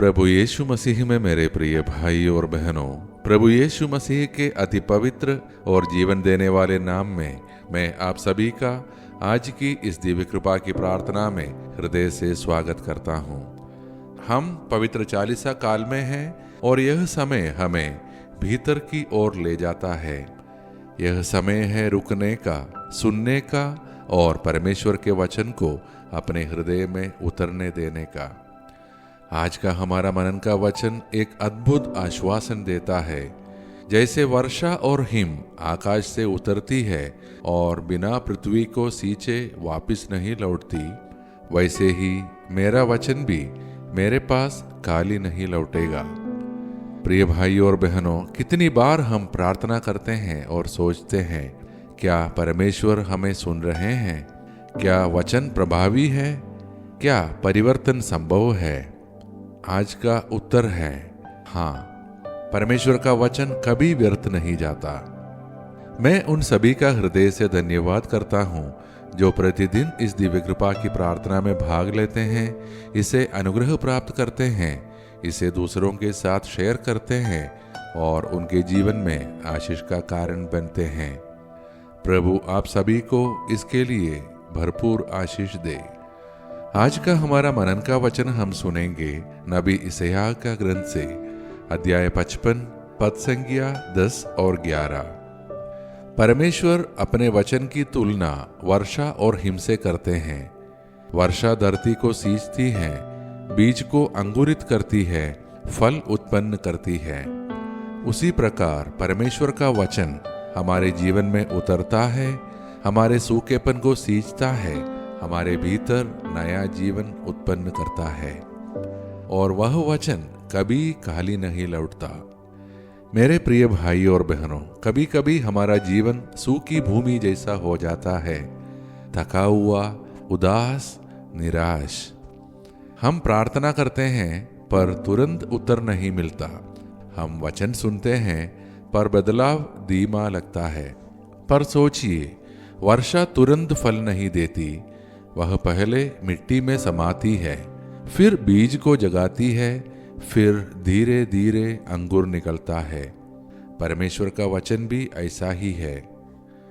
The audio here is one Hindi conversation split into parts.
प्रभु यीशु मसीह में मेरे प्रिय भाई और बहनों, प्रभु यीशु मसीह के अति पवित्र और जीवन देने वाले नाम में मैं आप सभी का आज की इस दिव्य कृपा की प्रार्थना में हृदय से स्वागत करता हूँ। हम पवित्र चालीसा काल में हैं और यह समय हमें भीतर की ओर ले जाता है। यह समय है रुकने का, सुनने का और परमेश्वर के वचन को अपने हृदय में उतरने देने का। आज का हमारा मनन का वचन एक अद्भुत आश्वासन देता है। जैसे वर्षा और हिम आकाश से उतरती है और बिना पृथ्वी को सींचे वापस नहीं लौटती, वैसे ही मेरा वचन भी मेरे पास खाली नहीं लौटेगा। प्रिय भाई और बहनों, कितनी बार हम प्रार्थना करते हैं और सोचते हैं, क्या परमेश्वर हमें सुन रहे हैं? क्या वचन प्रभावी है? क्या परिवर्तन संभव है? आज का उत्तर है हाँ, परमेश्वर का वचन कभी व्यर्थ नहीं जाता। मैं उन सभी का हृदय से धन्यवाद करता हूँ जो प्रतिदिन इस दिव्य कृपा की प्रार्थना में भाग लेते हैं, इसे अनुग्रह प्राप्त करते हैं, इसे दूसरों के साथ शेयर करते हैं और उनके जीवन में आशीष का कारण बनते हैं। प्रभु आप सभी को इसके लिए भरपूर आशीष दे। आज का हमारा मनन का वचन हम सुनेंगे नबी यशायाह का ग्रंथ से, अध्याय 55, पद संख्या 10 और 11। परमेश्वर अपने वचन की तुलना वर्षा और हिम से करते हैं। वर्षा धरती को सींचती है, बीज को अंकुरित करती है, फल उत्पन्न करती है। उसी प्रकार परमेश्वर का वचन हमारे जीवन में उतरता है, हमारे सूखेपन को सींचता है, हमारे भीतर नया जीवन उत्पन्न करता है और वह वचन कभी खाली नहीं लौटता। मेरे प्रिय भाई और बहनों, कभी कभी हमारा जीवन सूखी भूमि जैसा हो जाता है, थका हुआ, उदास, निराश। हम प्रार्थना करते हैं पर तुरंत उत्तर नहीं मिलता। हम वचन सुनते हैं पर बदलाव धीमा लगता है। पर सोचिए, वर्षा तुरंत फल नहीं देती। वह पहले मिट्टी में समाती है, फिर बीज को जगाती है, फिर धीरे धीरे अंकुर निकलता है। परमेश्वर का वचन भी ऐसा ही है।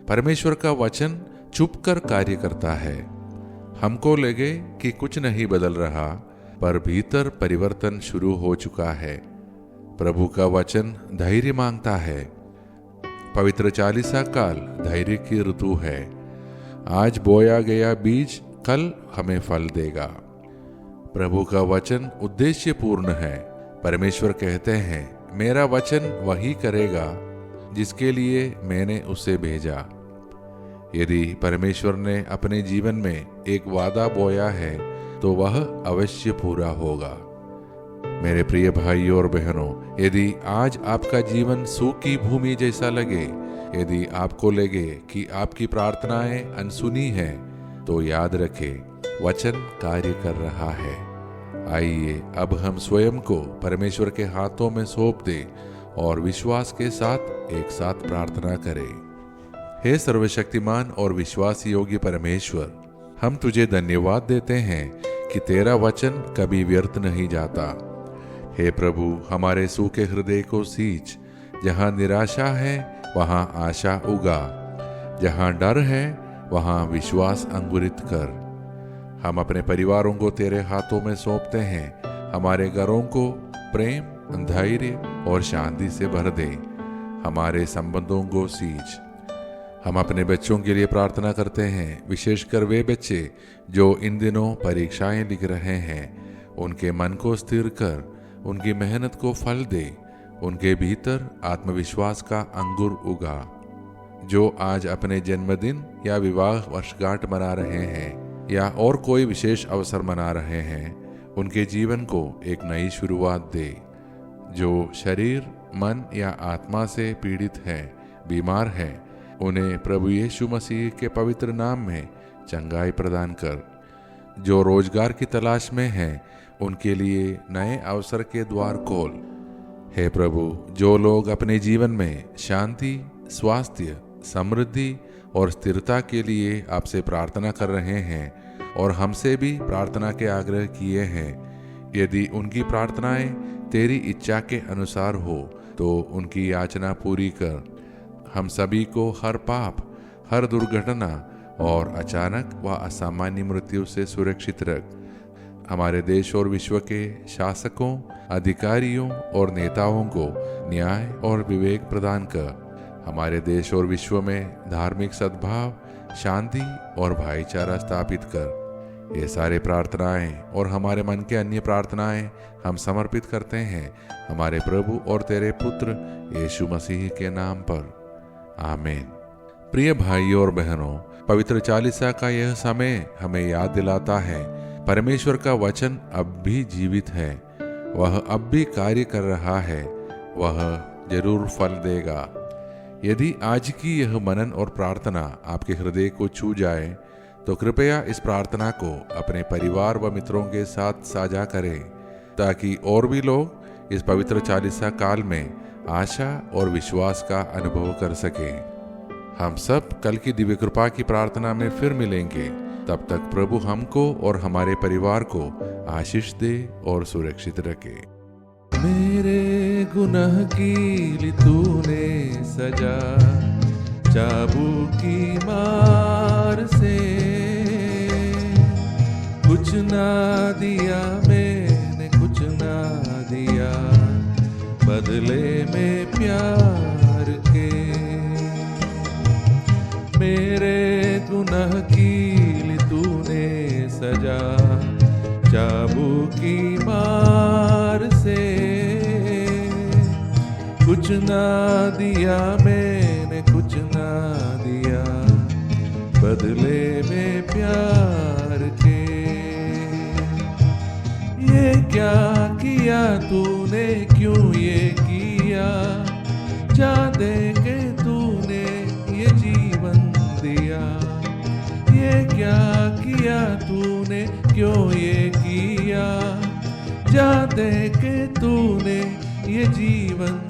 परमेश्वर का वचन चुपकर कार्य करता है। हमको लगे कि कुछ नहीं बदल रहा, पर भीतर परिवर्तन शुरू हो चुका है। प्रभु का वचन धैर्य मांगता है। पवित्र चालीसा काल धैर्य की ऋतु है। आज बोया गया बीज कल हमें फल देगा। प्रभु का वचन उद्देश्य पूर्ण है। परमेश्वर कहते हैं, मेरा वचन वही करेगा जिसके लिए मैंने उसे भेजा। यदि परमेश्वर ने अपने जीवन में एक वादा बोया है तो वह अवश्य पूरा होगा। मेरे प्रिय भाई और बहनों, यदि आज आपका जीवन सूखी भूमि जैसा लगे, यदि आपको लगे कि आपकी प्रार्थनाएं अनसुनी हैं, तो याद रखें, वचन कार्य कर रहा है। आइए अब हम स्वयं को परमेश्वर के हाथों में सौंप दें और विश्वास के साथ एक साथ प्रार्थना करें। हे सर्वशक्तिमान और विश्वास योग्य परमेश्वर, हम तुझे धन्यवाद देते हैं कि तेरा वचन कभी व्यर्थ नहीं जाता। हे प्रभु, हमारे सूखे हृदय को सींच। जहाँ निराशा है वहाँ आशा उगा, जहाँ डर है वहाँ विश्वास अंकुरित कर। हम अपने परिवारों को तेरे हाथों में सौंपते हैं। हमारे घरों को प्रेम, धैर्य और शांति से भर दे। हमारे संबंधों को सींच। हम अपने बच्चों के लिए प्रार्थना करते हैं, विशेषकर वे बच्चे जो इन दिनों परीक्षाएं लिख रहे हैं। उनके मन को स्थिर कर, उनकी मेहनत को फल दे। उनके भीतर आत्मविश्वास का अंकुर उगा। जो आज अपने जन्मदिन या विवाह वर्षगांठ मना रहे हैं या और कोई विशेष अवसर मना रहे हैं, उनके जीवन को एक नई शुरुआत दे। जो शरीर, मन या आत्मा से पीड़ित हैं, बीमार हैं, उन्हें प्रभु यीशु मसीह के पवित्र नाम में चंगाई प्रदान कर। जो रोजगार की तलाश में हैं, उनके लिए नए अवसर के द्वार खोल। हे प्रभु, जो लोग अपने जीवन में शांति, स्वास्थ्य, समृद्धि और स्थिरता के लिए आपसे प्रार्थना कर रहे हैं और हमसे भी प्रार्थना के आग्रह किए हैं, यदि उनकी प्रार्थनाएं तेरी इच्छा के अनुसार हो तो उनकी याचना पूरी कर। हम सभी को हर पाप, हर दुर्घटना और अचानक व असामान्य मृत्यु से सुरक्षित रख। हमारे देश और विश्व के शासकों, अधिकारियों और नेताओं को न्याय और विवेक प्रदान कर। हमारे देश और विश्व में धार्मिक सद्भाव, शांति और भाईचारा स्थापित कर। ये सारे प्रार्थनाएं और हमारे मन के अन्य प्रार्थनाएं हम समर्पित करते हैं हमारे प्रभु और तेरे पुत्र यीशु मसीह के नाम पर। आमीन। प्रिय भाइयों और बहनों, पवित्र चालीसा का यह समय हमें याद दिलाता है परमेश्वर का वचन अब भी जीवित है, वह अब भी कार्य कर रहा है, वह जरूर फल देगा। यदि आज की यह मनन और प्रार्थना आपके हृदय को छू जाए तो कृपया इस प्रार्थना को अपने परिवार व मित्रों के साथ साझा करें, ताकि और भी लोग इस पवित्र चालीसा काल में आशा और विश्वास का अनुभव कर सकें। हम सब कल की दिव्य कृपा की प्रार्थना में फिर मिलेंगे। तब तक प्रभु हमको और हमारे परिवार को आशीष दे और सुरक्षित रखे। मेरे गुनाह की तूने सजा चाबुक की मार से, कुछ ना दिया मैंने, कुछ ना दिया बदले में प्यार के। मेरे गुनाह की तूने सजा चाबुक की मार से, कुछ ना दिया मैंने, कुछ ना दिया बदले में प्यार के। ये क्या किया तूने, क्यों ये किया, जा दे के तूने ये जीवन दिया। ये क्या किया तूने, क्यों ये किया, जा दे के तूने ये जीवन